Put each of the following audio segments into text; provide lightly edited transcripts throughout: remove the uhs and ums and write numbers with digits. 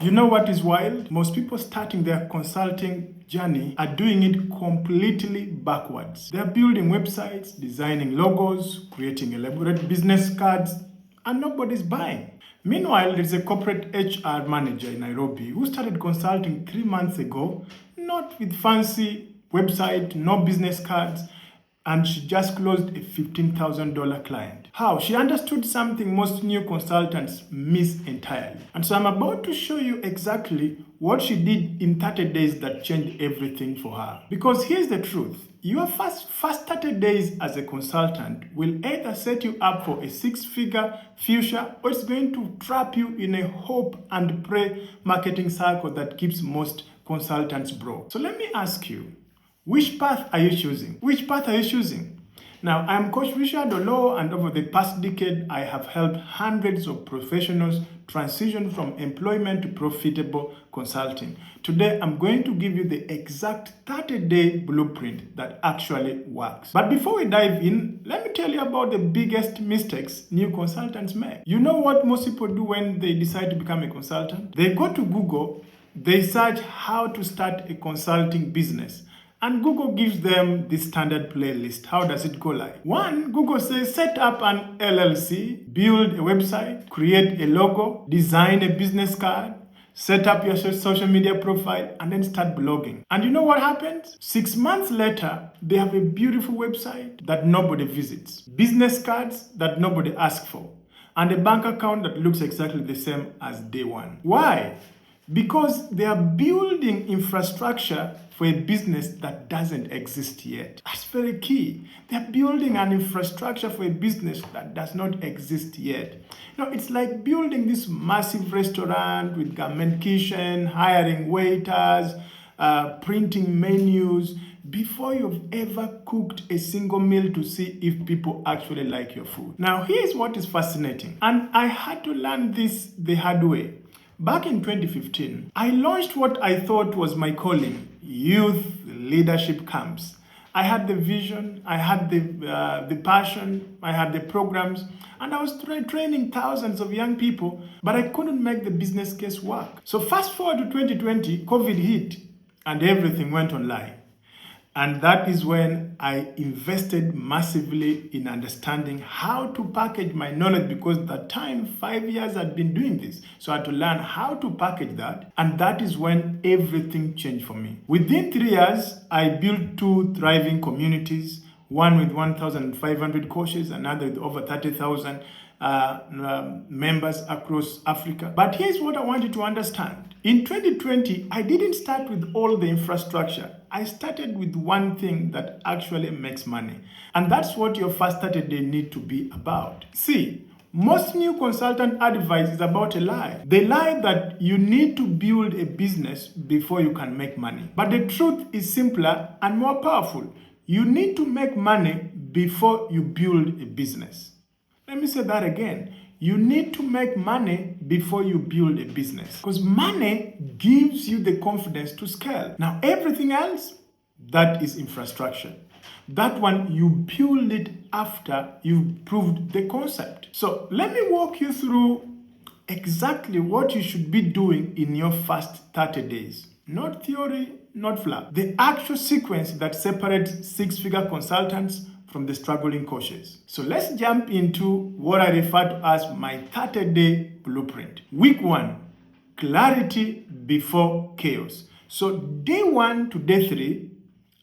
You know what is wild? Most people starting their consulting journey are doing it completely backwards. They're building websites, designing logos, creating elaborate business cards, and nobody's buying. Meanwhile, there's a corporate HR manager in Nairobi who started consulting 3 months ago, not with fancy website, no business cards, and she just closed a $15,000 client. How? She understood something most new consultants miss entirely. And so I'm about to show you exactly what she did in 30 days that changed everything for her. Because here's the truth. Your first 30 days as a consultant will either set you up for a six-figure future, or it's going to trap you in a hope and pray marketing cycle that keeps most consultants broke. So let me ask you, which path are you choosing? Which path are you choosing? Now, I'm Coach Richard Olo, and over the past decade, I have helped hundreds of professionals transition from employment to profitable consulting. Today, I'm going to give you the exact 30-day blueprint that actually works. But before we dive in, let me tell you about the biggest mistakes new consultants make. You know what most people do when they decide to become a consultant? They go to Google, they search how to start a consulting business. And Google gives them the standard playlist. How does it go like? One, Google says set up an LLC, build a website, create a logo, design a business card, set up your social media profile, and then start blogging. And you know what happens? 6 months later, they have a beautiful website that nobody visits, business cards that nobody asks for, and a bank account that looks exactly the same as day one. Why? Because they are building infrastructure for a business that doesn't exist yet. That's very key. They're building an infrastructure for a business that does not exist yet. It's like building this massive restaurant with garment kitchen, hiring waiters, printing menus, before you've ever cooked a single meal to see if people actually like your food. Now, here's what is fascinating. And I had to learn this the hard way. Back in 2015, I launched what I thought was my calling, youth leadership camps. I had the vision, I had the passion, I had the programs, and I was training thousands of young people, but I couldn't make the business case work. So fast forward to 2020, COVID hit, and everything went online. And that is when I invested massively in understanding how to package my knowledge, because at that time, 5 years I'd been doing this. So I had to learn how to package that. And that is when everything changed for me. Within 3 years, I built 2 thriving communities, one with 1,500 coaches, another with over 30,000 members across Africa. But here's what I want you to understand. In 2020, I didn't start with all the infrastructure. I started with one thing that actually makes money. And that's what your first 30 days need to be about. See, most new consultant advice is about a lie. They lie that you need to build a business before you can make money. But the truth is simpler and more powerful. You need to make money before you build a business. Let me say that again. You need to make money before you build a business, because money gives you the confidence to scale. Now, everything else, that is infrastructure. That one, you build it after you've proved the concept. So let me walk you through exactly what you should be doing in your first 30 days. Not theory, not fluff. The actual sequence that separates six-figure consultants from the struggling coaches. So let's jump into what I refer to as my 30-day blueprint. Week 1, clarity before chaos. So day 1 to day 3,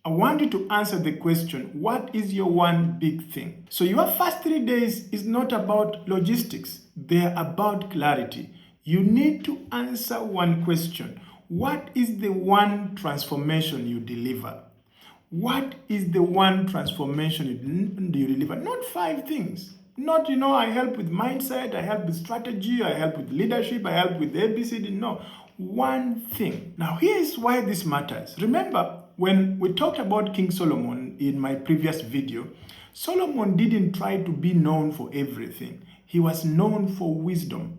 I want you to answer the question, what is your one big thing? So your first 3 days is not about logistics. They're about clarity. You need to answer one question. What is the one transformation you deliver? What is the one transformation you deliver? Not 5 things. Not, I help with mindset, I help with strategy, I help with leadership, I help with ABCD. No, one thing. Now, here's why this matters. Remember, when we talked about King Solomon in my previous video, Solomon didn't try to be known for everything. He was known for wisdom.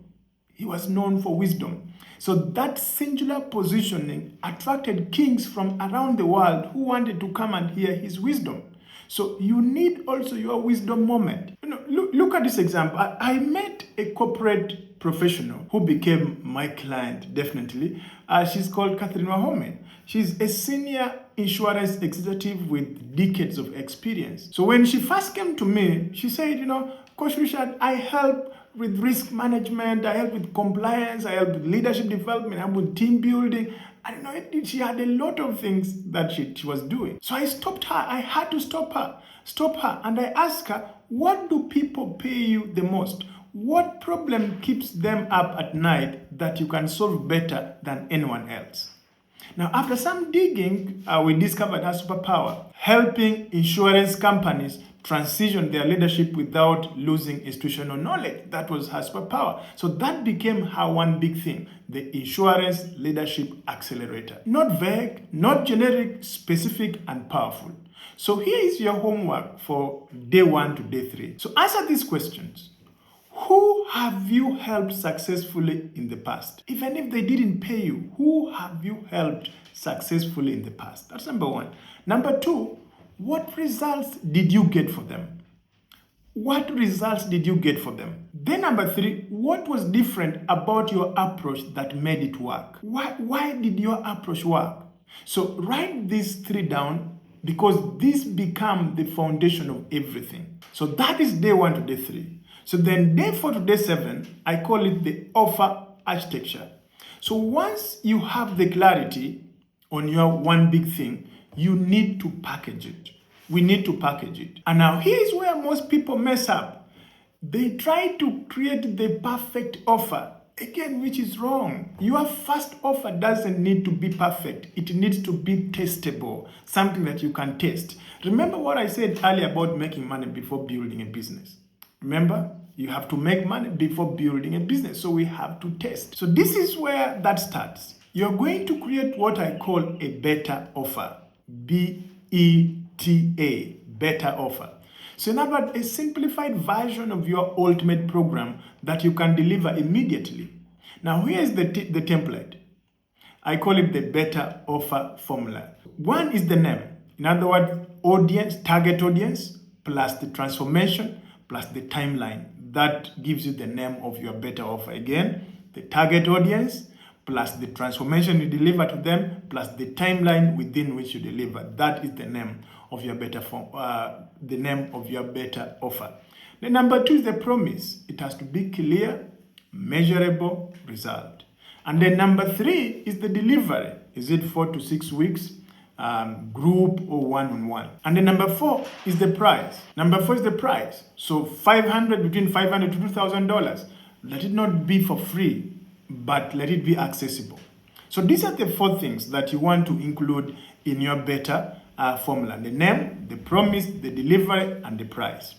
He was known for wisdom. So that singular positioning attracted kings from around the world who wanted to come and hear his wisdom. So you need also your wisdom moment. Look at this example. I met a corporate professional who became my client, definitely. She's called Catherine Wahome. She's a senior insurance executive with decades of experience. So when she first came to me, she said, Coach Richard, I help with risk management, I help with compliance, I help with leadership development, I help with team building. She had a lot of things that she was doing. So I stopped her. I had to stop her. And I asked her, what do people pay you the most? What problem keeps them up at night that you can solve better than anyone else? Now, after some digging, we discovered her superpower, helping insurance companies transition their leadership without losing institutional knowledge. That was her superpower. So that became her one big thing, the Insurance Leadership Accelerator. Not vague, not generic, specific, and powerful. So here is your homework for day 1 to day 3. So answer these questions. Who have you helped successfully in the past? Even if they didn't pay you, who have you helped successfully in the past? That's number 1. Number 2, what results did you get for them? What results did you get for them? Then number 3, what was different about your approach that made it work? Why did your approach work? So write these 3 down because this becomes the foundation of everything. So that is day 1 to day 3. So then day 4 to day 7, I call it the offer architecture. So once you have the clarity on your one big thing, you need to package it. We need to package it. And now here's where most people mess up. They try to create the perfect offer, again, which is wrong. Your first offer doesn't need to be perfect. It needs to be testable, something that you can test. Remember what I said earlier about making money before building a business. Remember, you have to make money before building a business. So we have to test. So this is where that starts. You're going to create what I call a better offer. BETA, better offer. So in other words, a simplified version of your ultimate program that you can deliver immediately. Now here's the template. I call it the better offer formula. 1 is the name. In other words, audience, target audience, plus the transformation, plus the timeline. That gives you the name of your better offer. Again, the target audience, plus the transformation you deliver to them, plus the timeline within which you deliver. That is the name of your better offer. The number 2 is the promise. It has to be clear, measurable result. And then number 3 is the delivery. Is it 4 to 6 weeks? Group or one-on-one. And then number 4 is the price. Number 4 is the price. So between $500 to $2,000. Let it not be for free, but let it be accessible. So these are the 4 things that you want to include in your better formula. The name, the promise, the delivery, and the price.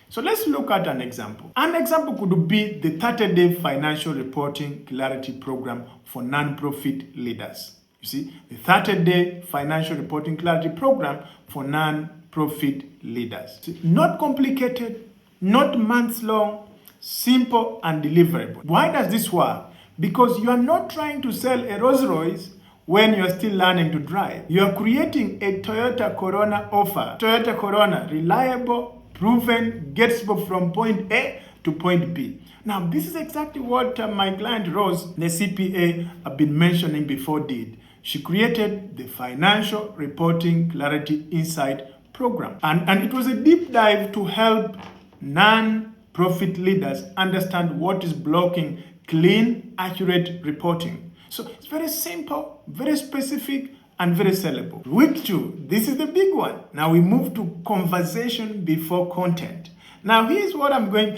So let's look at an example. An example could be the 30-day financial reporting clarity program for non-profit leaders. You see, the 30-day financial reporting clarity program for non-profit leaders. See, not complicated, not months long, simple and deliverable. Why does this work? Because you are not trying to sell a Rolls Royce when you are still learning to drive. You are creating a Toyota Corona offer. Toyota Corona, reliable, proven, gets people from point A to point B. Now, this is exactly what my client Rose, the CPA, I've been mentioning before, did. She created the Financial Reporting Clarity Insight program. And it was a deep dive to help non-profit leaders understand what is blocking clean, accurate reporting. So it's very simple, very specific, and very sellable. Week 2, this is the big one. Now we move to conversation before content. Now here's what I'm going,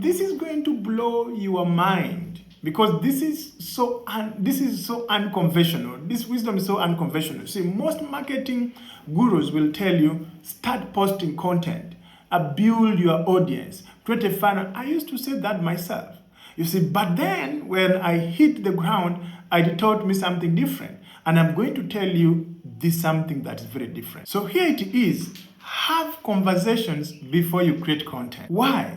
this is going to blow your mind because this is so unconventional. This wisdom is so unconventional. See, most marketing gurus will tell you, start posting content, build your audience, create a funnel. I used to say that myself. You see, but then when I hit the ground, it taught me something different. And I'm going to tell you this something that's very different. So here it is. Have conversations before you create content. Why?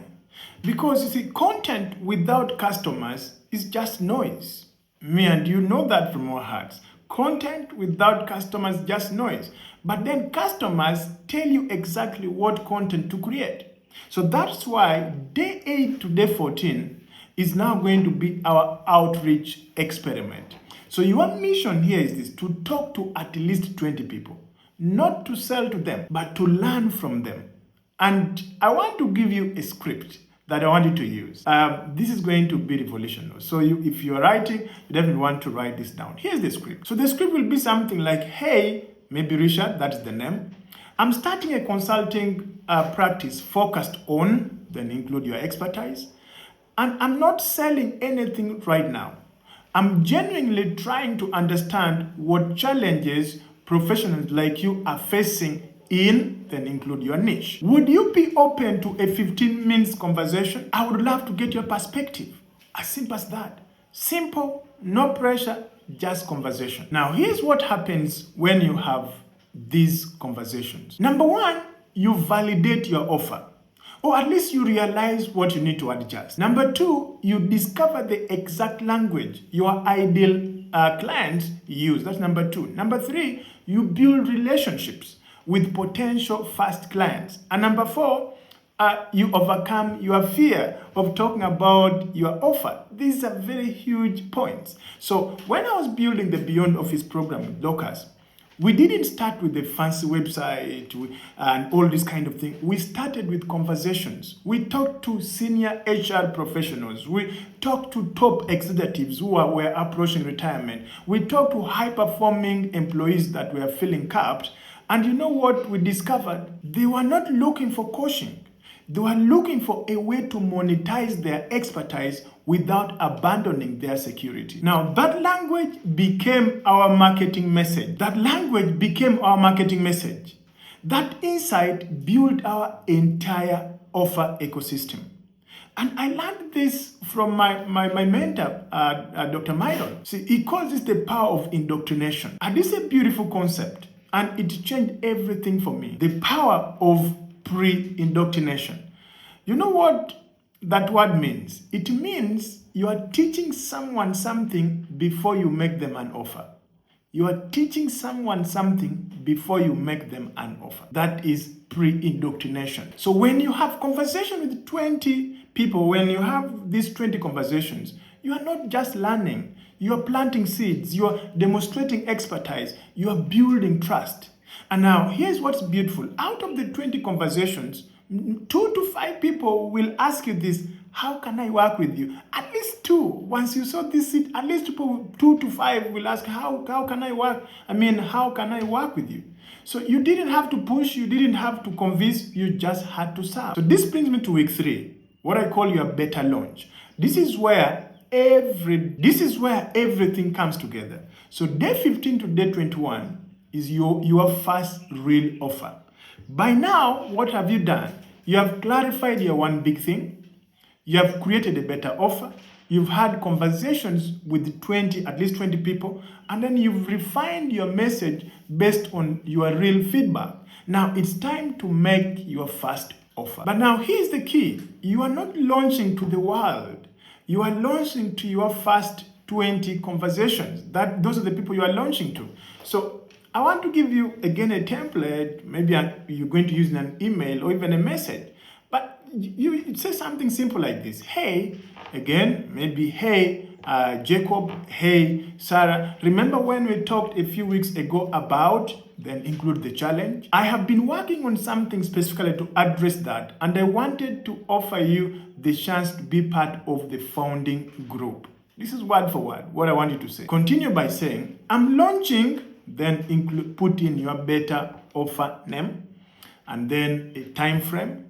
Because you see, content without customers is just noise. Me and you know that from our hearts. Content without customers, just noise. But then customers tell you exactly what content to create. So that's why day 8 to day 14 is now going to be our outreach experiment. So your mission here is this: to talk to at least 20 people, not to sell to them, but to learn from them. And I want to give you a script that I want you to use. This is going to be revolutionary. So if you're writing, you definitely want to write this down. Here's the script. So the script will be something like, hey, maybe Richard, that's the name. I'm starting a consulting practice focused on, then include your expertise. And I'm not selling anything right now. I'm genuinely trying to understand what challenges professionals like you are facing in, then include your niche. Would you be open to a 15 minutes conversation? I would love to get your perspective. As simple as that. Simple, no pressure, just conversation. Now, here's what happens when you have these conversations. Number one, you validate your offer, or at least you realize what you need to adjust. Number two, you discover the exact language your ideal clients use. That's number two. Number three, you build relationships with potential first clients. And number four, you overcome your fear of talking about your offer. These are very huge points. So when I was building the Beyond Office program with Locus, we didn't start with a fancy website and all this kind of thing. We started with conversations. We talked to senior HR professionals. We talked to top executives who were approaching retirement. We talked to high-performing employees that were feeling capped. And you know what we discovered? They were not looking for coaching. They were looking for a way to monetize their expertise without abandoning their security. Now, that language became our marketing message. That insight built our entire offer ecosystem. And I learned this from my mentor, Dr. Myron. See, he calls this the power of indoctrination. And this is a beautiful concept. And it changed everything for me. The power of pre-indoctrination. You know what that word means? It means you are teaching someone something before you make them an offer. You are teaching someone something before you make them an offer. That is pre-indoctrination. So when you have conversation with 20 people, when you have these 20 conversations, you are not just learning. You are planting seeds. You are demonstrating expertise. You are building trust. And now, here's what's beautiful. Out of the 20 conversations, 2 to 5 people will ask you this: how can I work with you? At least 2. Once you saw this seed, at least 2 to 5 will ask, how can I work? How can I work with you? So you didn't have to push, you didn't have to convince, you just had to serve. So this brings me to week 3, what I call your beta launch. This is where everything comes together. So day 15 to day 21 is your first real offer. By now, what have you done? You have clarified your one big thing. You have created a better offer. You've had conversations with at least 20 people, and then you've refined your message based on your real feedback. Now it's time to make your first offer. But now here's the key. You are not launching to the world. You are launching to your first 20 conversations. Those are the people you are launching to. So I want to give you, again, a template. Maybe you're going to use an email or even a message. But you say something simple like this. Hey, again, maybe, hey, Jacob, hey, Sarah. Remember when we talked a few weeks ago about, then include the challenge? I have been working on something specifically to address that, and I wanted to offer you the chance to be part of the founding group. This is word for word what I want you to say. Continue by saying, I'm launching, then put in your better offer name, and then a time frame.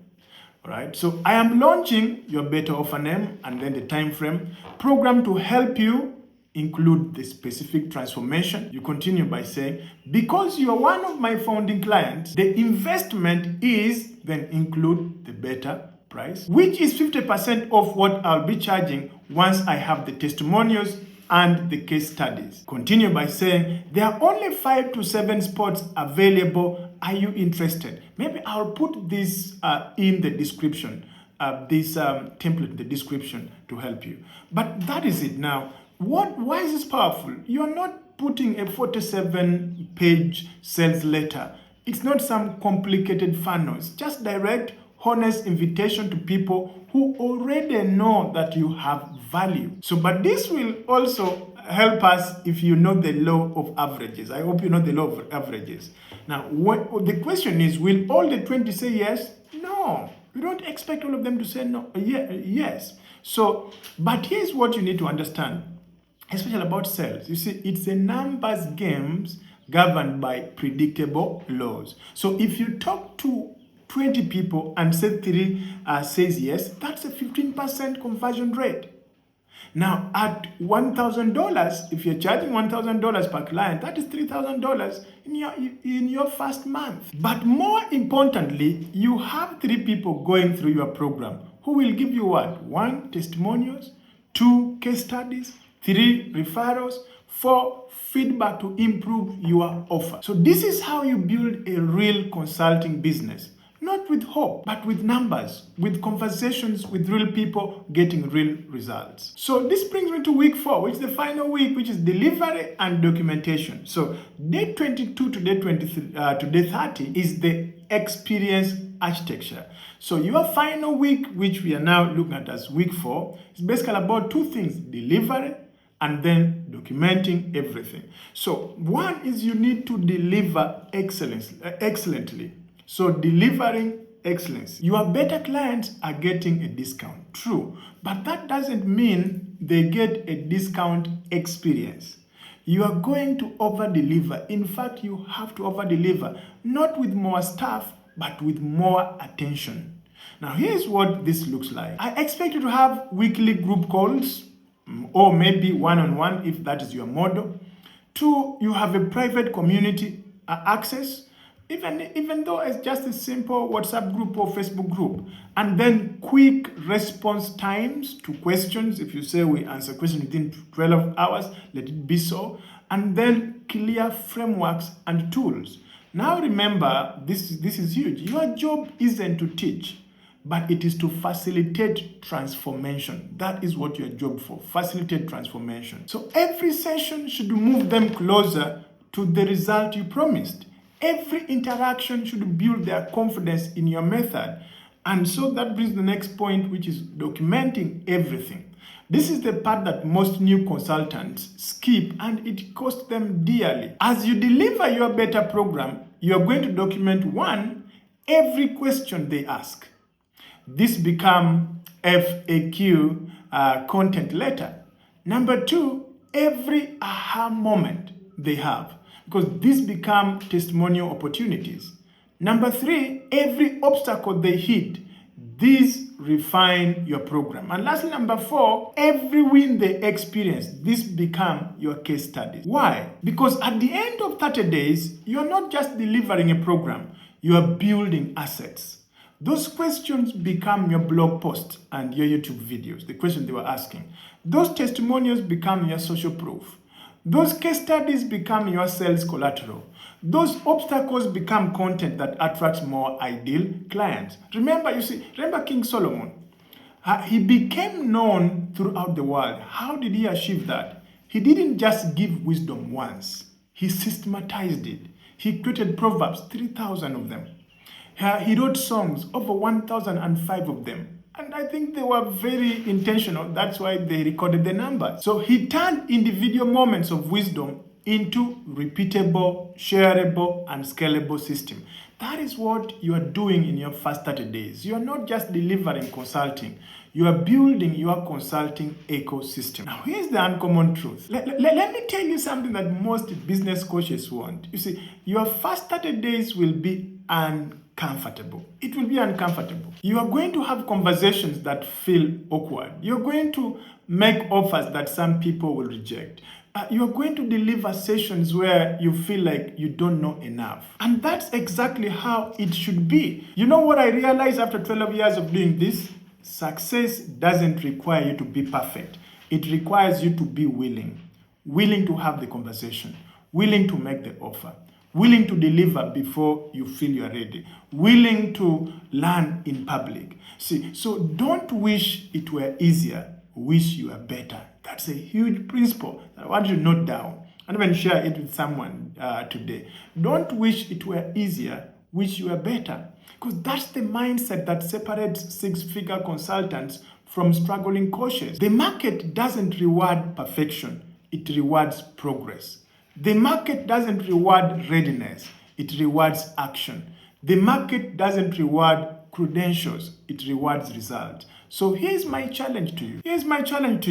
All right, so I am launching your better offer name and then the time frame. Program to help you, include the specific transformation. You continue by saying, because you are one of my founding clients, the investment is, then include the better price, which is 50% of what I'll be charging once I have the testimonials and the case studies. Continue by saying, there are only 5 to 7 spots available. Are you interested? Maybe I'll put this in the description, this template in the description to help you. But that is it now. Why is this powerful? You're not putting a 47-page sales letter. It's not some complicated funnel. It's just direct, honest invitation to people who already know that you have value. So, but this will also help us if you know the law of averages. I hope you know the law of averages. Now, the question is, will all the 20 say yes? No. You don't expect all of them to say no. Yes. So, but here's what you need to understand, especially about sales. You see, it's a numbers game governed by predictable laws. So if you talk to 20 people and say 3 says yes, that's a 15% conversion rate. Now, at $1,000, if you're charging $1,000 per client, that is $3,000 in your first month. But more importantly, you have 3 people going through your program who will give you what? 1, testimonials, 2, case studies, 3, referrals, 4, feedback to improve your offer. So this is how you build a real consulting business. Not with hope, but with numbers, with conversations with real people getting real results. So this brings me to week 4, which is the final week, which is delivery and documentation. So day 22 to day 23 to day 30 is the experience architecture. So your final week, which we are now looking at as week 4, is basically about 2 things: delivery and then documenting everything. So one is you need to deliver excellently. So delivering excellence. Your beta clients are getting a discount, true, but that doesn't mean they get a discount experience. You are going to over-deliver. In fact, you have to over-deliver, not with more staff, but with more attention. Now, here's what this looks like. I expect you to have weekly group calls, or maybe one-on-one if that is your model. 2, you have a private community access, even though it's just a simple WhatsApp group or Facebook group. And then quick response times to questions. If you say we answer questions within 12 hours, let it be so. And then clear frameworks and tools. Now remember, this is huge. Your job isn't to teach, but it is to facilitate transformation. That is what your job for, facilitate transformation. So every session should move them closer to the result you promised. Every interaction should build their confidence in your method. And so that brings the next point, which is documenting everything. This is the part that most new consultants skip, and it costs them dearly. As you deliver your beta program, you're going to document 1, every question they ask. This becomes FAQ content letter. Number 2, every aha moment they have, because these become testimonial opportunities. Number 3, every obstacle they hit. These refine your program. And lastly, number 4, every win they experience. This become your case studies. Why? Because at the end of 30 days, you're not just delivering a program, you are building assets. Those questions become your blog posts and your YouTube videos, the questions they were asking. Those testimonials become your social proof. Those case studies become your sales collateral. Those obstacles become content that attracts more ideal clients. Remember King Solomon. He became known throughout the world. How did he achieve that? He didn't just give wisdom once. He systematized it. He created proverbs, 3,000 of them. He wrote songs, over 1,005 of them. And I think they were very intentional. That's why they recorded the number. So he turned individual moments of wisdom into repeatable, shareable, and scalable system. That is what you are doing in your first 30 days. You are not just delivering consulting. You are building your consulting ecosystem. Now, here's the uncommon truth. Let me tell you something that most business coaches want. You see, your first 30 days will be uncomfortable. It will be uncomfortable. You are going to have conversations that feel awkward. You're going to make offers that some people will reject. You're going to deliver sessions where you feel like you don't know enough. And that's exactly how it should be. You know what I realized after 12 years of doing this? Success doesn't require you to be perfect. It requires you to be willing to have the conversation, willing to make the offer, willing to deliver before you feel you're ready, willing to learn in public. See, so don't wish it were easier, wish you are better. That's a huge principle that I want you to note down and even share it with someone today. Don't wish it were easier, wish you were better. Because that's the mindset that separates six-figure consultants from struggling coaches. The market doesn't reward perfection, it rewards progress. The market doesn't reward readiness, it rewards action. The market doesn't reward credentials, it rewards results. So here's my challenge to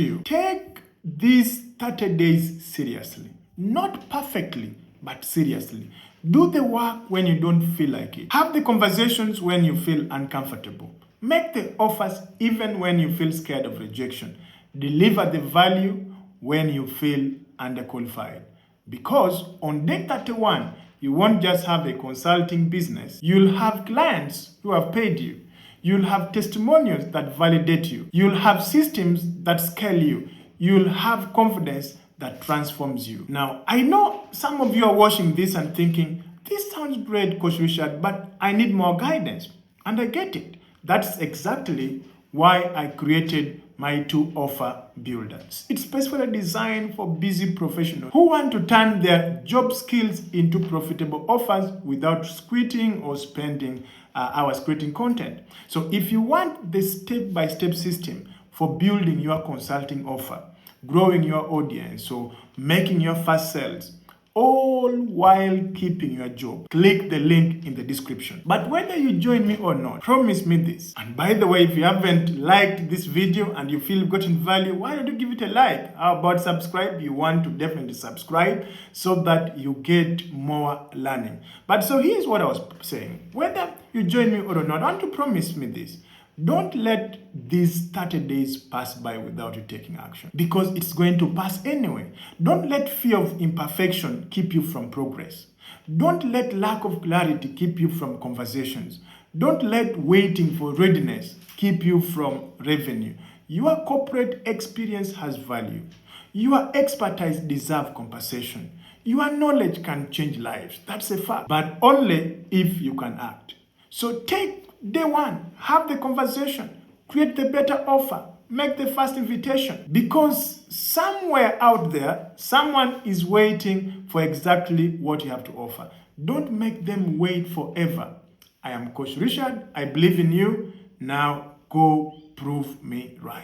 you. Take these 30 days seriously. Not perfectly, but seriously. Do the work when you don't feel like it. Have the conversations when you feel uncomfortable. Make the offers even when you feel scared of rejection. Deliver the value when you feel underqualified. Because on day 31, you won't just have a consulting business. You'll have clients who have paid you. You'll have testimonials that validate you. You'll have systems that scale you. You'll have confidence that transforms you. Now, I know some of you are watching this and thinking, this sounds great, Coach Richard, but I need more guidance. And I get it. That's exactly why I created my 2-offer builders. It's specifically designed for busy professionals who want to turn their job skills into profitable offers without quitting or spending hours creating content. So if you want the step-by-step system for building your consulting offer, growing your audience, or making your first sales, all while keeping your job, click the link in the description. But whether you join me or not, promise me this. And by the way, if you haven't liked this video and you feel you've gotten value, why don't you give it a like? How about subscribe? You want to definitely subscribe so that you get more learning. But so here's what I was saying. Whether you join me or not, I want to promise me this. Don't let these 30 days pass by without you taking action, because it's going to pass anyway. Don't let fear of imperfection keep you from progress. Don't let lack of clarity keep you from conversations. Don't let waiting for readiness keep you from revenue. Your corporate experience has value. Your expertise deserves compensation. Your knowledge can change lives. That's a fact. But only if you can act. So take day 1, have the conversation, create the better offer, make the first invitation. Because somewhere out there, someone is waiting for exactly what you have to offer. Don't make them wait forever. I am Coach Richard. I believe in you. Now go prove me right.